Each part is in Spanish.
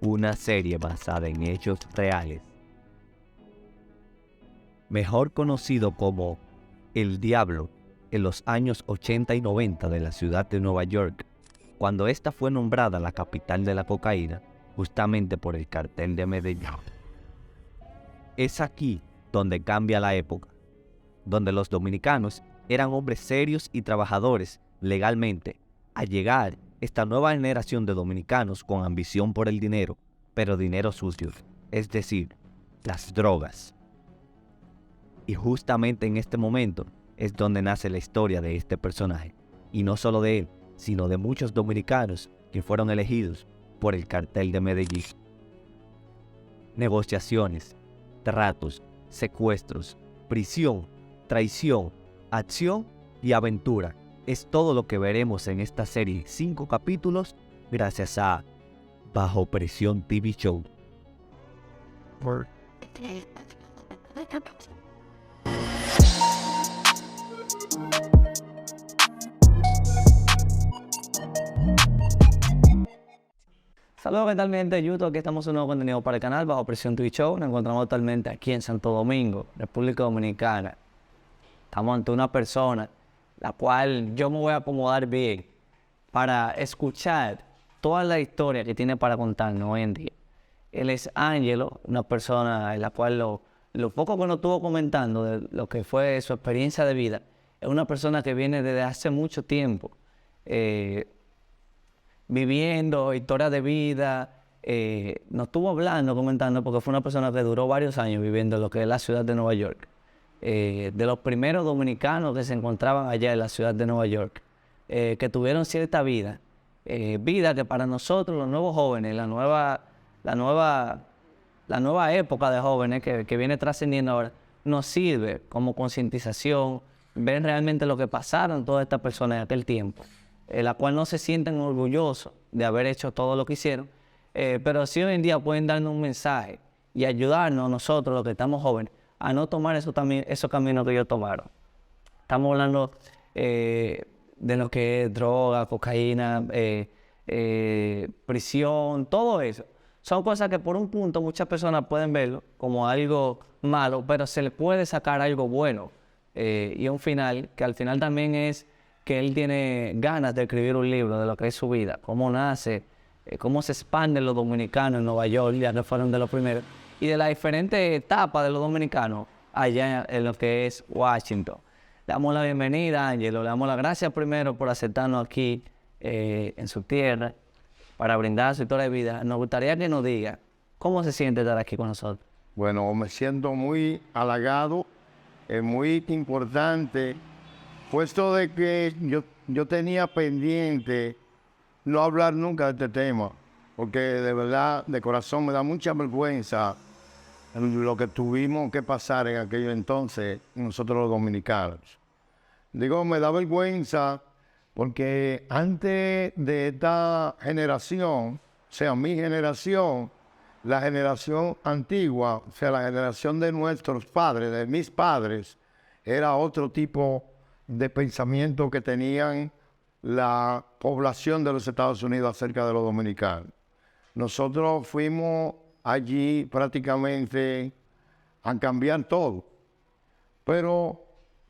una serie basada en hechos reales. Mejor conocido como El Diablo, en los años 80 y 90 de la ciudad de Nueva York, cuando esta fue nombrada la capital de la cocaína, justamente por el cartel de Medellín. Es aquí donde cambia la época, donde los dominicanos eran hombres serios y trabajadores legalmente, al llegar esta nueva generación de dominicanos con ambición por el dinero, pero dinero sucio, es decir, las drogas. Y justamente en este momento es donde nace la historia de este personaje, y no solo de él, sino de muchos dominicanos que fueron elegidos por el cartel de Medellín. Negociaciones, tratos, secuestros, prisión, traición, acción y aventura. Es todo lo que veremos en esta serie 5 capítulos gracias a Bajo Presión TV Show. Saludos, ¿qué tal, mi gente de YouTube? Aquí estamos en un nuevo contenido para el canal Bajo Presión TV Show. Nos encontramos actualmente aquí en Santo Domingo, República Dominicana. Estamos ante una persona la cual yo me voy a acomodar bien para escuchar toda la historia que tiene para contarnos hoy en día. Él es Ángelo, una persona en la cual lo poco que nos estuvo comentando de lo que fue su experiencia de vida, es una persona que viene desde hace mucho tiempo viviendo historias de vida. Nos estuvo hablando, comentando, porque fue una persona que duró varios años viviendo en lo que es la ciudad de Nueva York. De los primeros dominicanos que se encontraban allá en la ciudad de Nueva York, que tuvieron cierta vida, vida que para nosotros, los nuevos jóvenes, la nueva época de jóvenes que viene trascendiendo ahora, nos sirve como concientización, ver realmente lo que pasaron todas estas personas en aquel tiempo, la cual no se sienten orgullosos de haber hecho todo lo que hicieron, pero sí hoy en día pueden darnos un mensaje y ayudarnos a nosotros, los que estamos jóvenes, a no tomar esos caminos que ellos tomaron. Estamos hablando de lo que es droga, cocaína, prisión, todo eso. Son cosas que por un punto muchas personas pueden verlo como algo malo, pero se le puede sacar algo bueno. Y un final, que al final también es que él tiene ganas de escribir un libro de lo que es su vida, cómo nace, cómo se expanden los dominicanos en Nueva York, ya que fueron de los primeros, y de las diferentes etapas de los dominicanos allá en lo que es Washington. Le damos la bienvenida, Ángelo, le damos las gracias primero por aceptarnos aquí en su tierra para brindar su historia de vida. Nos gustaría que nos diga cómo se siente estar aquí con nosotros. Bueno, me siento muy halagado, es muy importante, puesto de que yo tenía pendiente no hablar nunca de este tema, porque de verdad, de corazón, me da mucha vergüenza lo que tuvimos que pasar en aquello entonces, nosotros los dominicanos. Digo, me da vergüenza porque antes de esta generación, o sea, mi generación, la generación antigua, o sea, la generación de nuestros padres, de mis padres, era otro tipo de pensamiento que tenían la población de los Estados Unidos acerca de los dominicanos. Nosotros fuimos allí prácticamente a cambiar todo, pero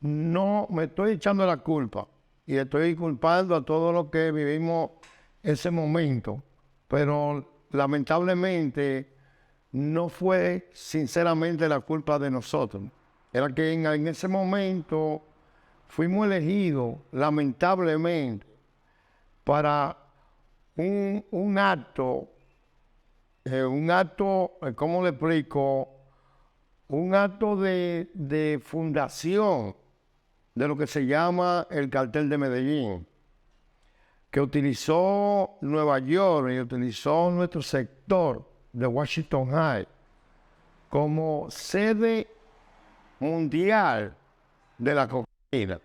no me estoy echando la culpa y estoy culpando a todo lo que vivimos ese momento, pero lamentablemente no fue sinceramente la culpa de nosotros. Era que en ese momento fuimos elegidos lamentablemente para un acto, ¿cómo le explico? Un acto de fundación de lo que se llama el cartel de Medellín, que utilizó Nueva York y utilizó nuestro sector de Washington High como sede mundial de la cocaína.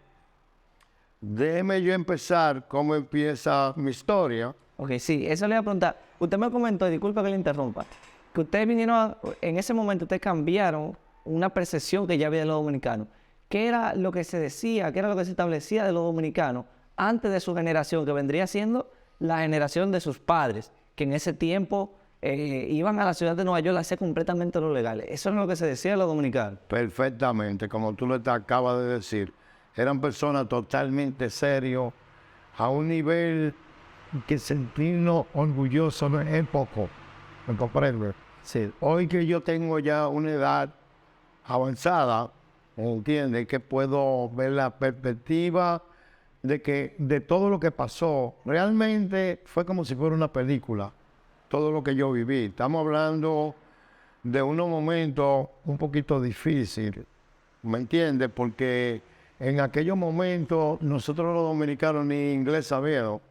Déjeme yo empezar cómo empieza mi historia. Ok, sí, eso le voy a preguntar. Usted me comentó, y disculpa que le interrumpa, que ustedes vinieron, en ese momento ustedes cambiaron una percepción que ya había de los dominicanos. ¿Qué era lo que se decía, qué era lo que se establecía de los dominicanos antes de su generación, que vendría siendo la generación de sus padres, que en ese tiempo iban a la ciudad de Nueva York a hacer completamente lo legal. Eso es lo que se decía de los dominicanos. Perfectamente, como tú lo acabas de decir. Eran personas totalmente serios, a un nivel que sentirnos orgullosos no es poco. ¿Me comprendes? Sí. Hoy que yo tengo ya una edad avanzada, ¿entiendes? Que puedo ver la perspectiva de todo lo que pasó. Realmente fue como si fuera una película, todo lo que yo viví. Estamos hablando de unos momentos un poquito difíciles, ¿me entiendes? Porque en aquellos momentos nosotros los dominicanos ni inglés sabíamos,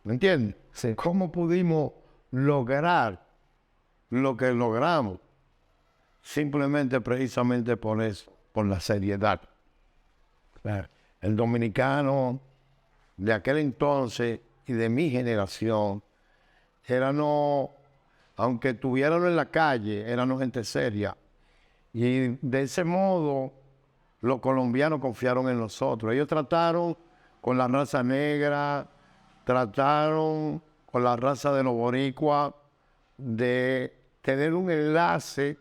¿me entiendes? Sí. ¿Cómo pudimos lograr lo que logramos? Simplemente, precisamente por eso, por la seriedad. El dominicano de aquel entonces y de mi generación, éramos, aunque estuviéramos en la calle, éramos gente seria. Y de ese modo, los colombianos confiaron en nosotros. Ellos trataron con la raza negra, trataron con la raza de los boricuas de tener un enlace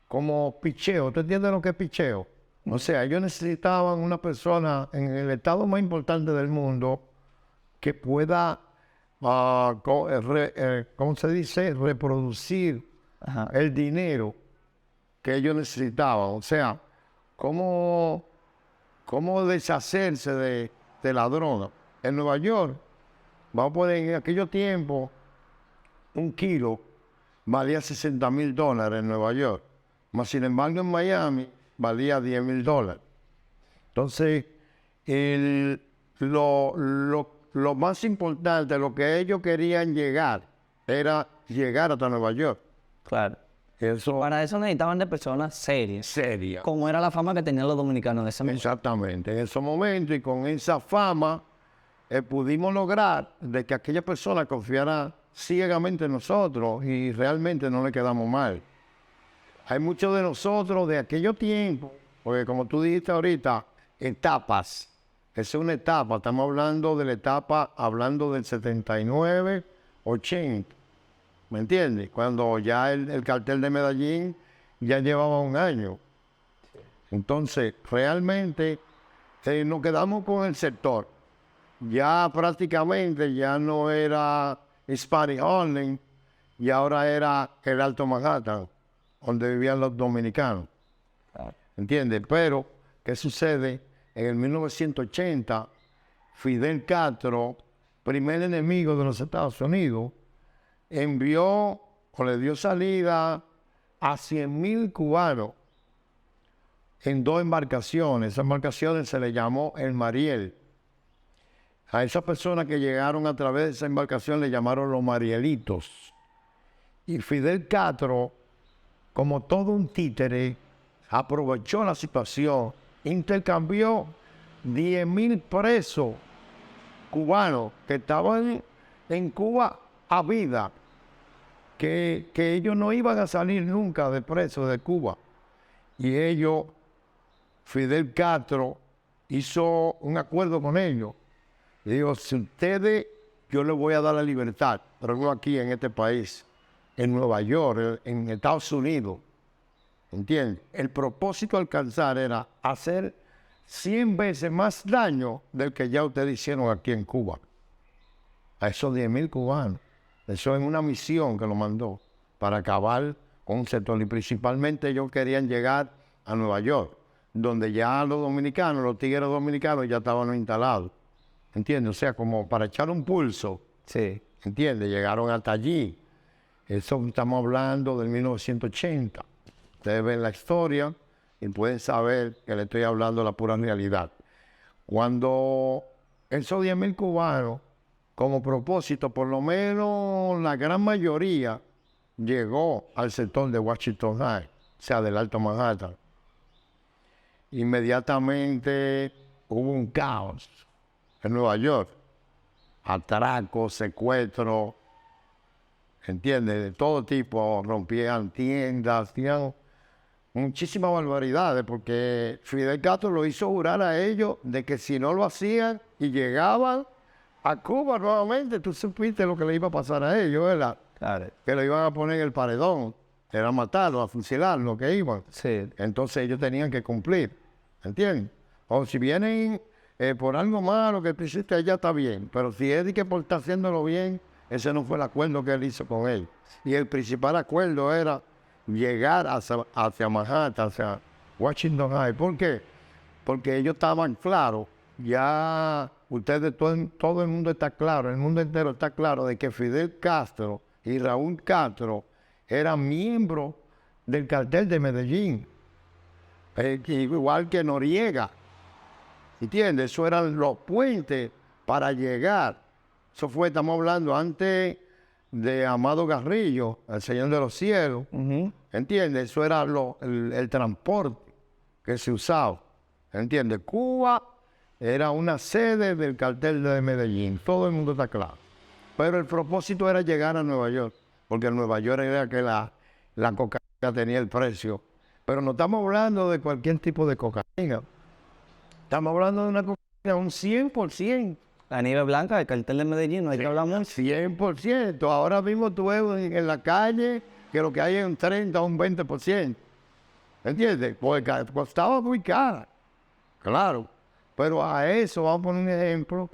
como picheo. ¿Tú entiendes lo que es picheo? O sea, ellos necesitaban una persona en el estado más importante del mundo que pueda, ¿cómo se dice?, reproducir Ajá. el dinero que ellos necesitaban. O sea, cómo deshacerse de la droga. En Nueva York, vamos a poner en aquellos tiempos, un kilo valía $60,000 en Nueva York. Mas, sin embargo, en Miami valía $10,000. Entonces, lo más importante, lo que ellos querían llegar, era llegar hasta Nueva York. Claro. Eso Para eso necesitaban de personas serias, seria. como era la fama que tenían los dominicanos en ese momento. Exactamente. En ese momento y con esa fama, pudimos lograr de que aquella persona confiara ciegamente en nosotros y realmente no le quedamos mal. Hay muchos de nosotros de aquellos tiempos, porque como tú dijiste ahorita, etapas. Esa es una etapa, estamos hablando de la etapa, hablando del 79, 80. ¿Me entiendes? Cuando ya el cartel de Medellín ya llevaba un año. Entonces, realmente nos quedamos con el sector. Ya prácticamente ya no era Spanish Harlem, y ahora era el Alto Manhattan, donde vivían los dominicanos. ¿Entiendes? Pero, ¿qué sucede? En el 1980, Fidel Castro, primer enemigo de los Estados Unidos, envió o le dio salida a 100,000 cubanos en 2 embarcaciones. Esas embarcaciones se le llamó el Mariel. A esas personas que llegaron a través de esa embarcación le llamaron los Marielitos. Y Fidel Castro, como todo un títere, aprovechó la situación, intercambió 10,000 presos cubanos que estaban en Cuba a vida, que ellos no iban a salir nunca de presos de Cuba. Y ellos, Fidel Castro, hizo un acuerdo con ellos. Y dijo, si ustedes, yo les voy a dar la libertad, pero no aquí en este país, en Nueva York, en Estados Unidos. ¿Entiendes? El propósito a alcanzar era hacer 100 veces más daño del que ya ustedes hicieron aquí en Cuba. A esos 10,000 cubanos. Eso es una misión que lo mandó para acabar con un sector. Y principalmente ellos querían llegar a Nueva York, donde ya los dominicanos, los tigres dominicanos ya estaban instalados. ¿Entiendes? O sea, como para echar un pulso. Sí. ¿Entiendes? Llegaron hasta allí. Eso estamos hablando del 1980. Ustedes ven la historia y pueden saber que le estoy hablando la pura realidad. Cuando esos 10,000 cubanos, como propósito, por lo menos la gran mayoría llegó al sector de Washington High, o sea, del Alto Manhattan. Inmediatamente hubo un caos en Nueva York. Atracos, secuestros, ¿entiendes? De todo tipo, rompían tiendas, hacían muchísimas barbaridades, porque Fidel Castro lo hizo jurar a ellos de que si no lo hacían y llegaban a Cuba nuevamente, tú supiste lo que le iba a pasar a ellos, ¿verdad? Claro. que lo iban a poner en el paredón. Era matarlo, a fusilarlo, que iban. Sí. Entonces ellos tenían que cumplir, ¿entiendes? O si vienen por algo malo que tú hiciste allá, está bien. Pero si es de que por estar haciéndolo bien, ese no fue el acuerdo que él hizo con él. Y el principal acuerdo era llegar hacia Manhattan, hacia Washington High. ¿Por qué? Porque ellos estaban claros, ya ustedes, todo el mundo está claro, el mundo entero está claro de que Fidel Castro y Raúl Castro eran miembros del cartel de Medellín, igual que Noriega, ¿entiendes? Eso eran los puentes para llegar. Eso fue, estamos hablando antes de Amado Garrillo, el Señor de los Cielos, ¿entiendes? Eso era el transporte que se usaba, ¿entiendes? Cuba era una sede del cartel de Medellín, todo el mundo está claro. Pero el propósito era llegar a Nueva York, porque en Nueva York era que la cocaína tenía el precio. Pero no estamos hablando de cualquier tipo de cocaína. Estamos hablando de una cocaína, un 100%. La nieve blanca, el cartel de Medellín, no hay que hablar mucho. 100%. Ahora mismo tú ves en la calle que lo que hay es un 30 o un 20%. ¿Entiendes? Porque costaba muy cara. Claro. Pero a eso, vamos a poner un ejemplo,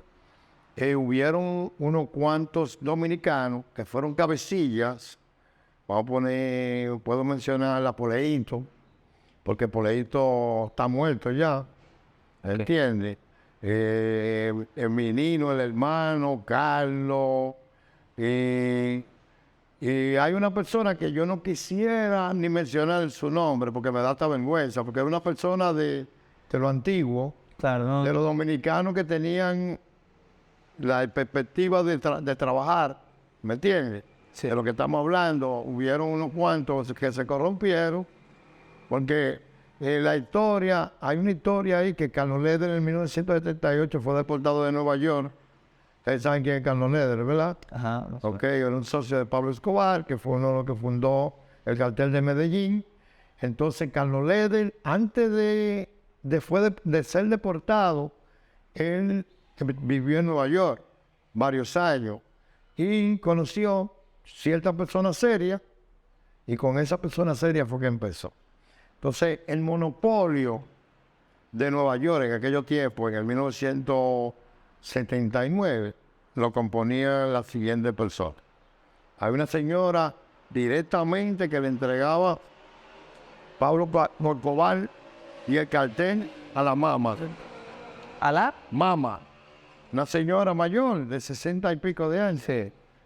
hubieron unos cuantos dominicanos que fueron cabecillas. Vamos a poner, puedo mencionar a Poleito, porque Poleito está muerto ya, ¿entiendes? El menino, el hermano, Carlos, y hay una persona que yo no quisiera ni mencionar su nombre, porque me da hasta vergüenza, porque es una persona de lo antiguo, Claro, no. de los dominicanos que tenían la perspectiva de trabajar, ¿me entiendes? Sí. De lo que estamos hablando, hubieron unos cuantos que se corrompieron, porque la historia, hay una historia ahí que Carlos Leder en 1978 fue deportado de Nueva York. Ustedes saben quién es Carlos Leder, ¿verdad? Ajá. No sé. Ok, era un socio de Pablo Escobar, que fue uno de los que fundó el cartel de Medellín. Entonces, Carlos Leder, antes de ser deportado, él vivió en Nueva York varios años y conoció cierta persona seria, y con esa persona seria fue que empezó. Entonces, el monopolio de Nueva York en aquellos tiempos, en el 1979, lo componía la siguiente persona. Hay una señora directamente que le entregaba Pablo Escobar y el cartel a la mamá. ¿A la? Mama, una señora mayor de 60 y pico de años.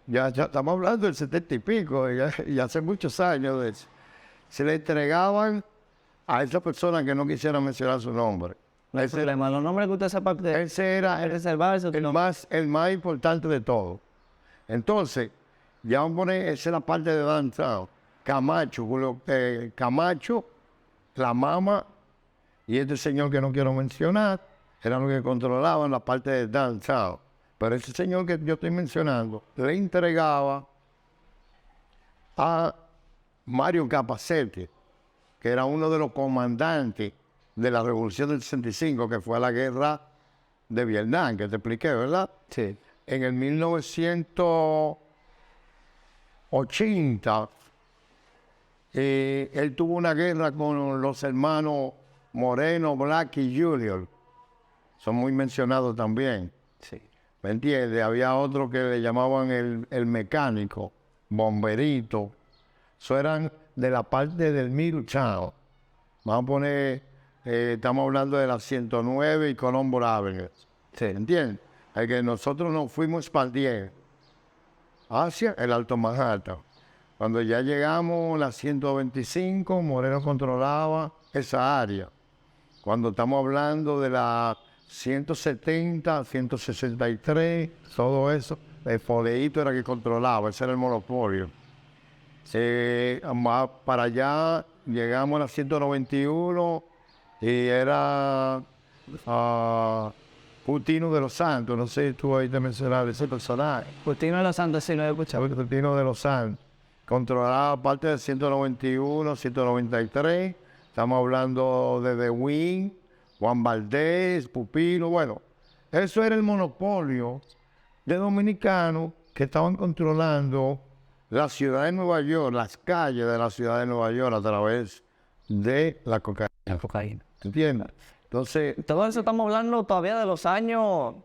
Ya estamos hablando del 70 y pico, y hace muchos años de eso. Se le entregaban a esa persona que no quisiera mencionar su nombre. No hay problema. Los nombres que usted sepa de Ese era reservarse. el más importante de todo. Entonces, ya vamos a poner, esa es la parte de downtown. Camacho, la mama y este señor que no quiero mencionar, eran los que controlaban la parte de downtown. Pero ese señor que yo estoy mencionando le entregaba a Mario Capacete, que era uno de los comandantes de la Revolución del 65, que fue a la guerra de Vietnam, que te expliqué, ¿verdad? Sí. En el 1980, él tuvo una guerra con los hermanos Moreno, Black y Junior. Son muy mencionados también. Sí. ¿Me entiendes? Había otro que le llamaban el mecánico, bomberito. Eso eran de la parte del Middletown. Vamos a poner, estamos hablando de la 109 y Colombo Avenue. Sí. ¿Entiendes? Es que nosotros nos fuimos expandiendo hacia el Alto Manhattan. Cuando ya llegamos a la 125, Moreno controlaba esa área. Cuando estamos hablando de la 170, 163, todo eso, el Poleito era que controlaba, ese era el monopolio. Más para allá llegamos a la 191 y era Justino de los Santos, no sé si tú ahí te mencionaste ese personaje. Justino de los Santos, sí, lo he escuchado. Justino de los Santos, controlaba parte del 191, 193, estamos hablando de The Wing, Juan Valdés, Pupilo, bueno, eso era el monopolio de dominicanos que estaban controlando la ciudad de Nueva York, las calles de la ciudad de Nueva York a través de la cocaína. La cocaína. ¿Entiendes? Entonces, Todo eso estamos hablando todavía de los años,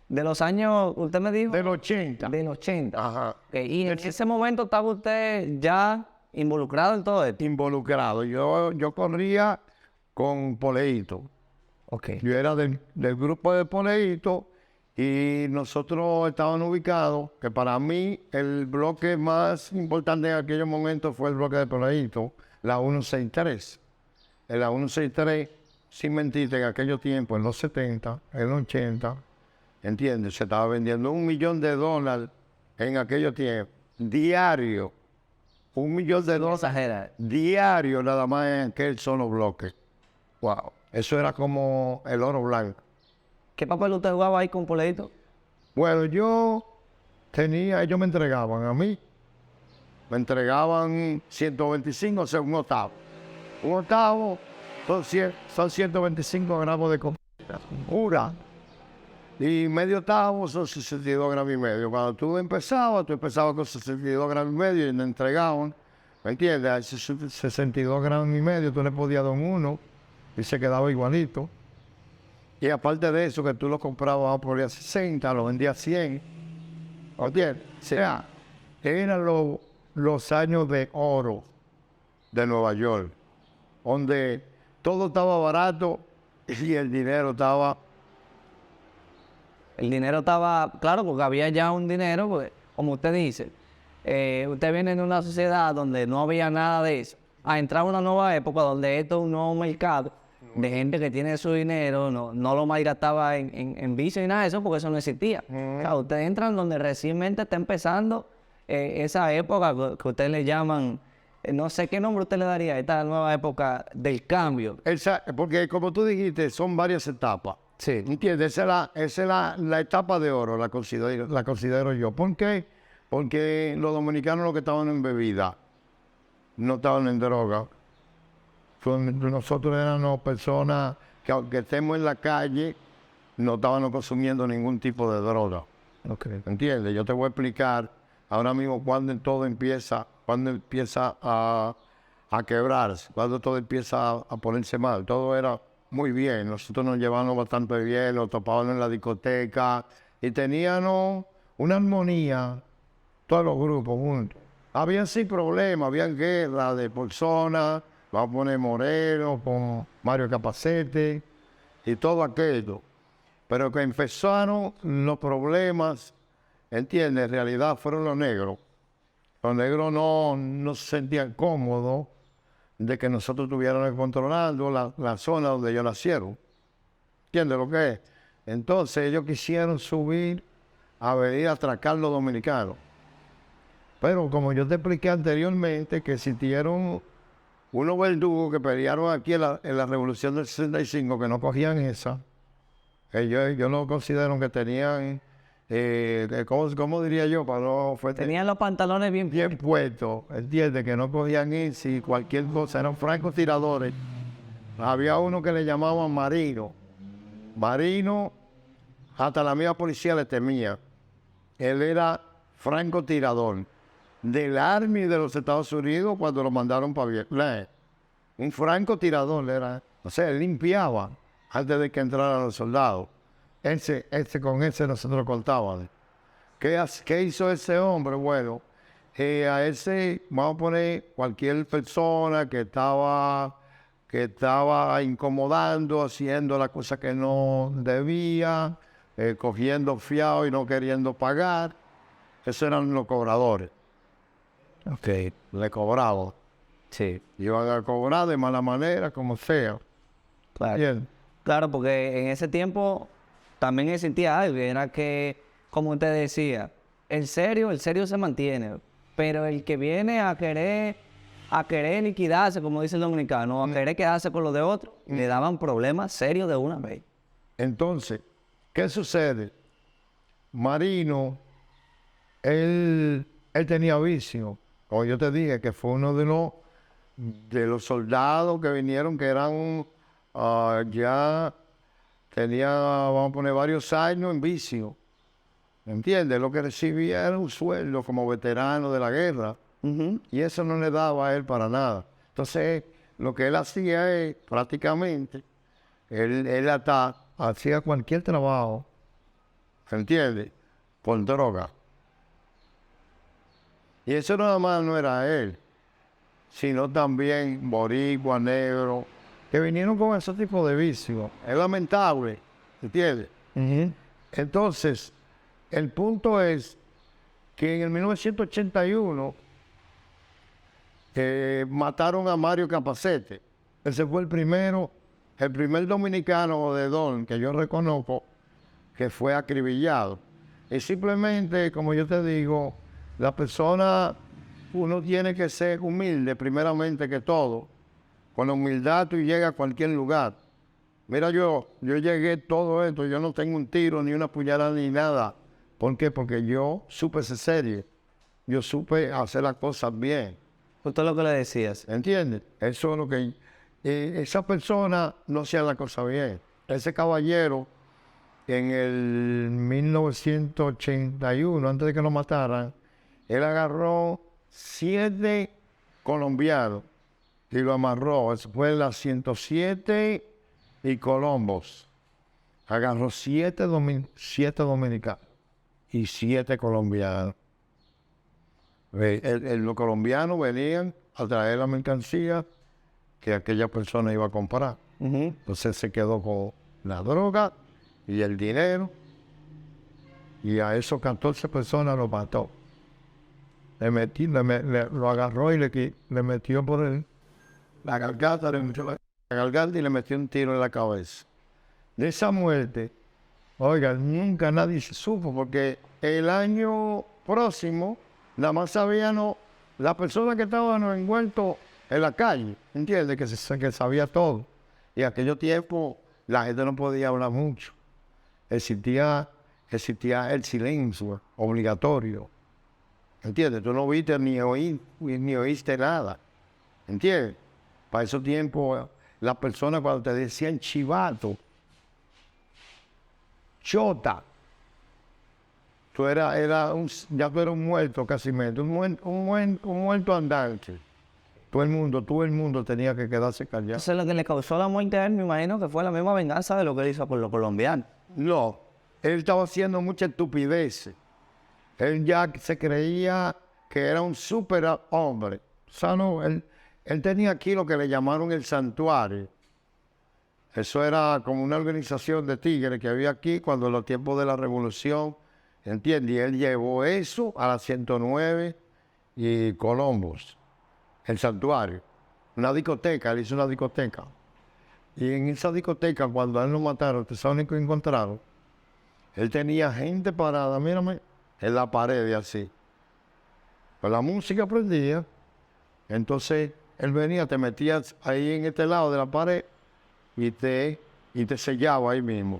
usted me dijo, del 80. del 80. Ajá. Ok, y en ese momento estaba usted ya involucrado en todo esto. Involucrado. Yo corría con Poleito. Ok. Yo era del grupo de Poleito y nosotros estábamos ubicados, que para mí el bloque más importante en aquellos momentos fue el bloque de Poleito, la 163. En la 163, sin mentirte, en aquellos tiempos, en los 70, en los 80, ¿entiendes? Se estaba vendiendo $1 millón en aquellos tiempos, diario. $1 millón Exagera. diario nada más en aquel solo bloque. Wow. Eso era como el oro blanco. ¿Qué papel usted jugaba ahí con Poleito? Bueno, ellos me entregaban a mí. Me entregaban 125, o sea, un octavo. Un octavo son 125 gramos de cocaína pura. Y medio octavo son 62 gramos y medio. Cuando tú empezabas con 62 gramos y medio y me entregaban, ¿me entiendes? A esos 62 gramos y medio tú le podías dar uno y se quedaba igualito. Y aparte de eso, que tú lo comprabas por a 60, lo vendías a 100. ¿Entiendes? O sea, eran los años de oro de Nueva York, donde todo estaba barato y el dinero estaba... El dinero estaba, claro, porque había ya un dinero, porque, como usted dice, usted viene de una sociedad donde no había nada de eso, a entrar a una nueva época donde esto es un nuevo mercado de gente que tiene su dinero, no lo malgastaba en vicio ni nada de eso, porque eso no existía. O sea, ustedes entran donde recientemente está empezando esa época que ustedes le llaman, no sé qué nombre usted le daría, esta nueva época del cambio. Porque como tú dijiste, son varias etapas. Sí. ¿Entiendes? Esa es la etapa de oro, la considero yo. ¿Por qué? Porque los dominicanos, los que estaban en bebida, no estaban en droga. Nosotros éramos personas que, aunque estemos en la calle, no estábamos consumiendo ningún tipo de droga. Okay. ¿Entiendes? Yo te voy a explicar ahora mismo cuando todo empieza a quebrarse, cuando todo empieza a ponerse mal. Todo era muy bien, nosotros nos llevábamos bastante bien, nos topábamos en la discoteca y teníamos una armonía, todos los grupos juntos. Había sí problemas, había guerra de personas, vamos a poner Moreno con Mario Capacete y todo aquello. Pero que empezaron los problemas, ¿entiendes? En realidad fueron los negros. Los negros no se sentían cómodos de que nosotros estuviéramos controlando la zona donde ellos nacieron. ¿Entiendes lo que es? Entonces ellos quisieron subir a venir a atracar los dominicanos. Pero como yo te expliqué anteriormente, que existieron unos verdugos que pelearon aquí en la Revolución del 65, que no cogían esa. Yo no considero que tenían, ¿cómo diría yo? Para no Tenían los pantalones bien puestos, ¿entiendes? Que no cogían eso y cualquier cosa, eran francotiradores. Había uno que le llamaban Marino. Marino, hasta la misma policía le temía. Él era francotirador del Army de los Estados Unidos cuando lo mandaron para Vietnam. Un francotirador era, o sea, él limpiaba antes de que entraran los soldados. Con ese nosotros contábamos. ¿Qué hizo ese hombre? Bueno, a ese, vamos a poner cualquier persona que estaba incomodando, haciendo la cosa que no debía, cogiendo fiado y no queriendo pagar. Esos eran los cobradores. Ok. Le cobraban. Sí. Iban a cobrar de mala manera, como sea. Claro. Bien. Claro, porque en ese tiempo también existía algo, era que, como usted decía, el serio se mantiene, pero el que viene a querer liquidarse, como dice el dominicano, a querer quedarse con lo de otro, le daban problemas serios de una vez. Entonces, ¿qué sucede? Marino, él tenía vicio. Como yo te dije, que fue uno de los soldados que vinieron, que eran ya tenía, vamos a poner, varios años en vicio. ¿entiendes? Lo que recibía era un sueldo como veterano de la guerra y eso no le daba a él para nada. Entonces, lo que él hacía es prácticamente, él hasta hacía cualquier trabajo, ¿entiendes? Por droga. Y eso nada más no era él, sino también boricua, negro, que vinieron con ese tipo de vicios. Es lamentable, ¿entiendes? Entonces, el punto es que en el 1981 mataron a Mario Capacete. Ese fue el primer dominicano de Don que yo reconozco que fue acribillado. Y simplemente, como yo te digo, la persona, uno tiene que ser humilde primeramente que todo. Con la humildad tú llegas a cualquier lugar. Mira, yo llegué todo esto, yo no tengo un tiro, ni una puñalada, ni nada. ¿Por qué? Porque yo supe ser serio. Yo supe hacer las cosas bien. Justo lo que le decías. ¿Entiendes? Eso es lo que... esa persona no hacía la cosa bien. Ese caballero, en el 1981, antes de que lo mataran, él agarró 7 colombianos y lo amarró. Eso fue en la 107 y Colombos. Agarró 7 dominicanos y 7 colombianos. Los colombianos venían a traer la mercancía que aquella persona iba a comprar. Entonces se quedó con la droga y el dinero, y a esos 14 personas lo mató. Lo agarró y le metió por la garganta, y le metió un tiro en la cabeza. De esa muerte, oiga, nunca nadie se supo, porque el año próximo nada más sabían las personas que estaban envueltos en la calle, ¿entiendes? Que sabía todo. Y en aquellos tiempos la gente no podía hablar mucho. Existía el silencio obligatorio. ¿Entiendes? Tú no viste ni oíste nada. ¿Entiendes? Para esos tiempos, las personas cuando te decían chivato, chota, ya tú eras un muerto casi mente, un muerto andante. Todo el mundo tenía que quedarse callado. Entonces lo que le causó la muerte a él, me imagino que fue la misma venganza de lo que él hizo por los colombianos. No, él estaba haciendo mucha estupidez. Él ya se creía que era un superhombre. O sea, no, él tenía aquí lo que le llamaron el santuario. Eso era como una organización de tigres que había aquí cuando en los tiempos de la revolución, ¿entiendes? Y él llevó eso a la 109 y Colombos, el santuario. Una discoteca, él hizo una discoteca. Y en esa discoteca, cuando a él lo mataron, ¿tú sabes lo que encontraron? Él tenía gente parada, mírame, en la pared así. Pues la música prendía. Entonces, él venía, te metías ahí en este lado de la pared y te sellaba ahí mismo.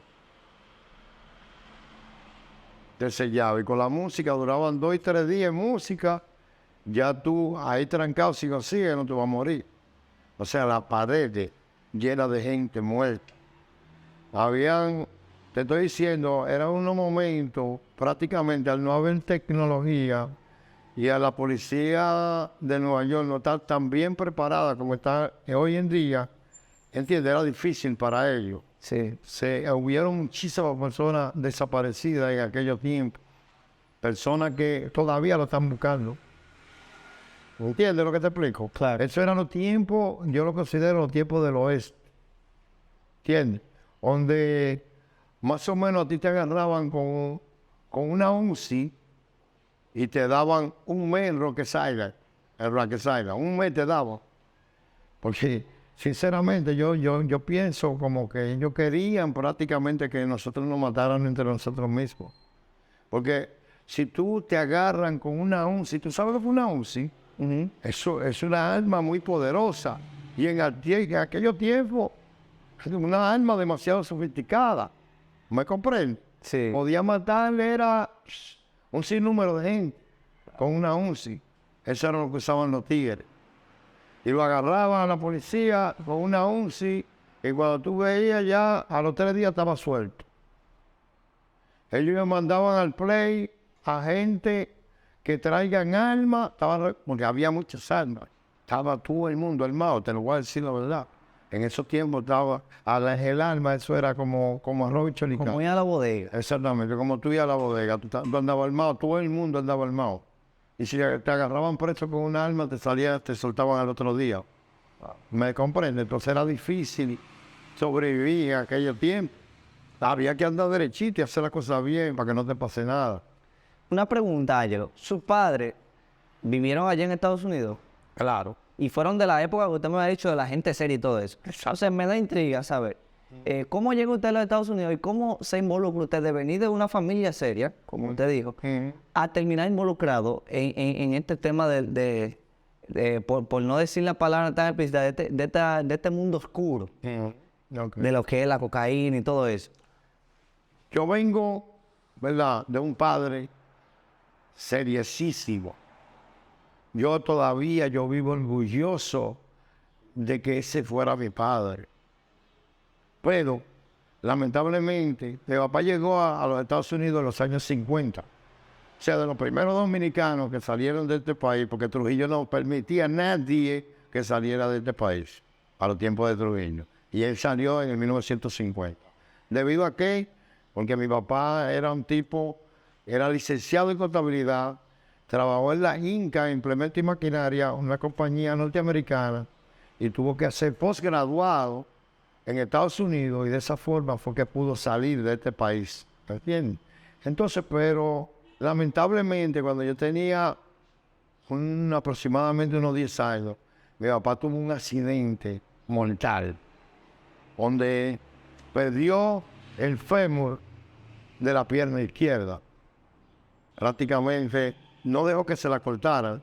Te sellaba. Y con la música duraban 2 y 3 días en música. Ya tú ahí trancado, sigo así, no te vas a morir. O sea, la pared llena de gente muerta. Te estoy diciendo, eran unos momentos, prácticamente al no haber tecnología y a la policía de Nueva York no estar tan bien preparada como está hoy en día, ¿entiendes? Era difícil para ellos. Sí. Hubieron muchísimas personas desaparecidas en aquellos tiempos, personas que todavía lo están buscando. ¿Entiendes lo que te explico? Claro. Eso eran los tiempos, yo lo considero los tiempos del oeste. ¿Entiendes? Donde más o menos a ti te agarraban con una UCI y te daban un mes en Rock Island, un mes te daban. Porque, sinceramente, yo pienso como que ellos querían prácticamente que nosotros nos mataran entre nosotros mismos. Porque si tú te agarran con una UCI, ¿tú sabes lo que es una UCI? Eso es una arma muy poderosa. Y en aquellos tiempos, una arma demasiado sofisticada. ¿Me comprende? Sí. Podía matarle, era un sinnúmero de gente con una UCI. Eso era lo que usaban los tigres. Y lo agarraban a la policía con una UCI y cuando tú veías ya a los 3 días estaba suelto. Ellos me mandaban al play a gente que traigan armas, porque había muchas armas. Estaba todo el mundo armado, te lo voy a decir la verdad. En esos tiempos estaba, el arma, eso era como arroz y cholicán. Como ir a la bodega. Exactamente, como tú ibas a la bodega, tú andabas armado, todo el mundo andaba armado. Y si te agarraban preso con un arma, te soltaban al otro día. ¿Me comprende? Entonces era difícil sobrevivir en aquellos tiempos. Había que andar derechito y hacer las cosas bien para que no te pase nada. Una pregunta, Ángelo. ¿Sus padres vivieron allá en Estados Unidos? Claro. Y fueron de la época que usted me ha dicho de la gente seria y todo eso. Entonces me da intriga saber cómo llega usted a los Estados Unidos y cómo se involucra usted de venir de una familia seria, como usted dijo, a terminar involucrado en este tema por no decir la palabra tan explícita, de este mundo oscuro, de lo que es la cocaína y todo eso. Yo vengo, ¿verdad?, de un padre seriosísimo. Yo vivo orgulloso de que ese fuera mi padre. Pero, lamentablemente, mi papá llegó a los Estados Unidos en los años 50. O sea, de los primeros dominicanos que salieron de este país, porque Trujillo no permitía a nadie que saliera de este país a los tiempos de Trujillo. Y él salió en el 1950. ¿Debido a qué? Porque mi papá era era licenciado en contabilidad, trabajó en la Inca, Implemento y Maquinaria, una compañía norteamericana, y tuvo que hacer posgraduado en Estados Unidos, y de esa forma fue que pudo salir de este país. ¿Me entiendes? Entonces, pero lamentablemente, cuando yo tenía aproximadamente unos 10 años, mi papá tuvo un accidente mortal, donde perdió el fémur de la pierna izquierda. Prácticamente no dejó que se la cortaran,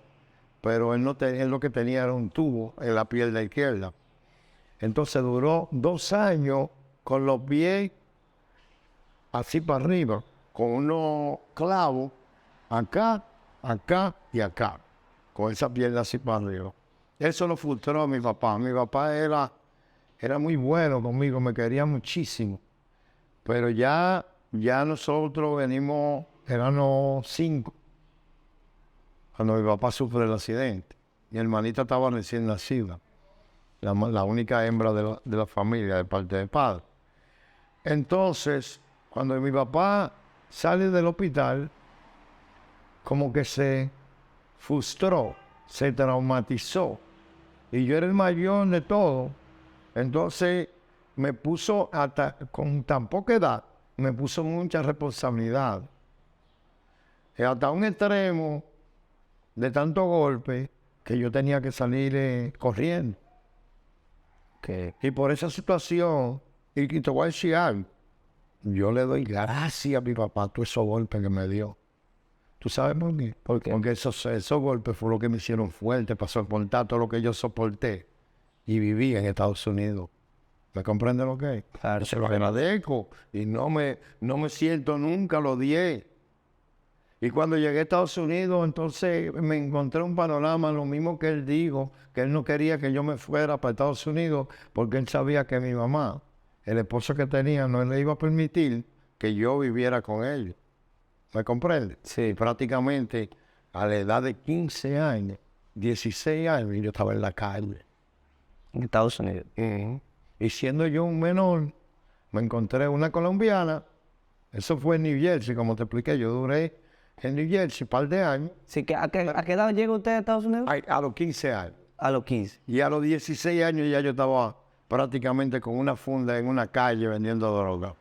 pero él lo que tenía era un tubo en la pierna izquierda. Entonces duró 2 años con los pies así para arriba, con unos clavos acá, acá y acá, con esa pierna así para arriba. Eso lo frustró a mi papá. Mi papá era muy bueno conmigo, me quería muchísimo. Pero ya nosotros éramos 5, cuando mi papá sufre el accidente. Mi hermanita estaba recién nacida, la única hembra de la familia, de parte de padre. Entonces, cuando mi papá sale del hospital, como que se frustró, se traumatizó. Y yo era el mayor de todo. Entonces, me puso, con tan poca edad, me puso mucha responsabilidad. Y hasta un extremo de tanto golpe que yo tenía que salir corriendo. Y por esa situación, y te voy a decir algo, yo le doy gracias a mi papá por esos golpes que me dio. ¿Tú sabes por qué? ¿Por qué? Porque esos golpes fue lo que me hicieron fuerte para soportar todo lo que yo soporté y viví en Estados Unidos. ¿Me comprende lo que es? Claro. Se lo agradezco y no me siento nunca, lo odié. Y cuando llegué a Estados Unidos, entonces me encontré un panorama, lo mismo que él dijo, que él no quería que yo me fuera para Estados Unidos porque él sabía que mi mamá, el esposo que tenía, no le iba a permitir que yo viviera con él. ¿Me comprende? Sí. Prácticamente a la edad de 15 años, 16 años, yo estaba en la calle. En Estados Unidos. Y siendo yo un menor, me encontré una colombiana. Eso fue en New Jersey, como te expliqué. Yo duré en New Jersey un par de años. Sí, ¿a qué edad llega usted a Estados Unidos? A los 15 años. A los 15. Y a los 16 años ya yo estaba prácticamente con una funda en una calle vendiendo droga.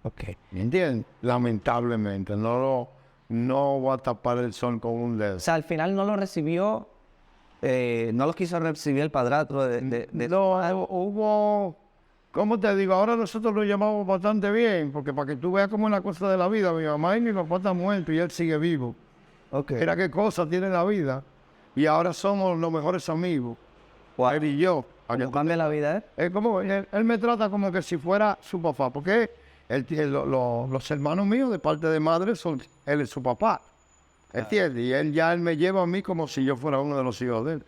Ok. ¿Me entiendes? Lamentablemente. No voy a tapar el sol con un dedo. O sea, al final no lo recibió, no lo quiso recibir el padrastro No, hubo... ¿Cómo te digo? Ahora nosotros lo llamamos bastante bien, porque para que tú veas cómo es la cosa de la vida, mi mamá y mi papá están muertos y él sigue vivo. Ok. Mira qué cosa tiene la vida. Y ahora somos los mejores amigos. Wow. Él y yo. ¿Cómo cambia la vida, eh? Es como, él me trata como que si fuera su papá, porque los hermanos míos de parte de madre, él es su papá. ¿Entiendes? Y él me lleva a mí como si yo fuera uno de los hijos de él.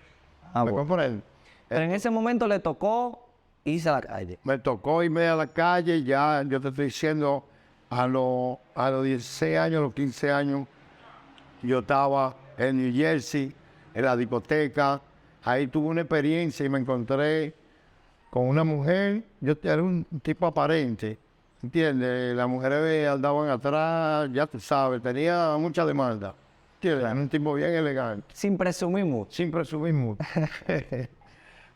Ah, ¿Me bueno. comprende? Pero en ese momento le tocó irse a la calle. Me tocó irme a la calle, ya yo te estoy diciendo, a los 16 años, a los 15 años, yo estaba en New Jersey, en la discoteca. Ahí tuve una experiencia y me encontré con una mujer. Yo era un tipo aparente, ¿entiendes? Las mujeres andaban atrás, ya tú sabes, tenía mucha demanda. ¿Entiendes? Era un tipo bien elegante, Sin presumir mucho. sin presumir mucho.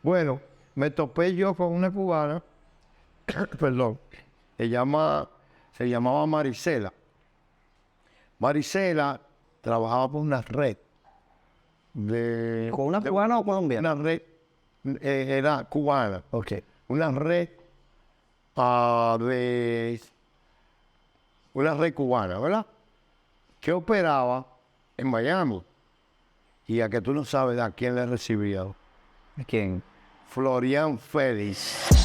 Bueno, me topé yo con una cubana, perdón, se llamaba Marisela. Marisela trabajaba por una red ¿Con una cubana o colombiana? una red, era cubana, Ok. una red una red cubana, ¿verdad? Que operaba en Miami. Y a que tú no sabes a quién le recibía. ¿Quién? Florian Félix.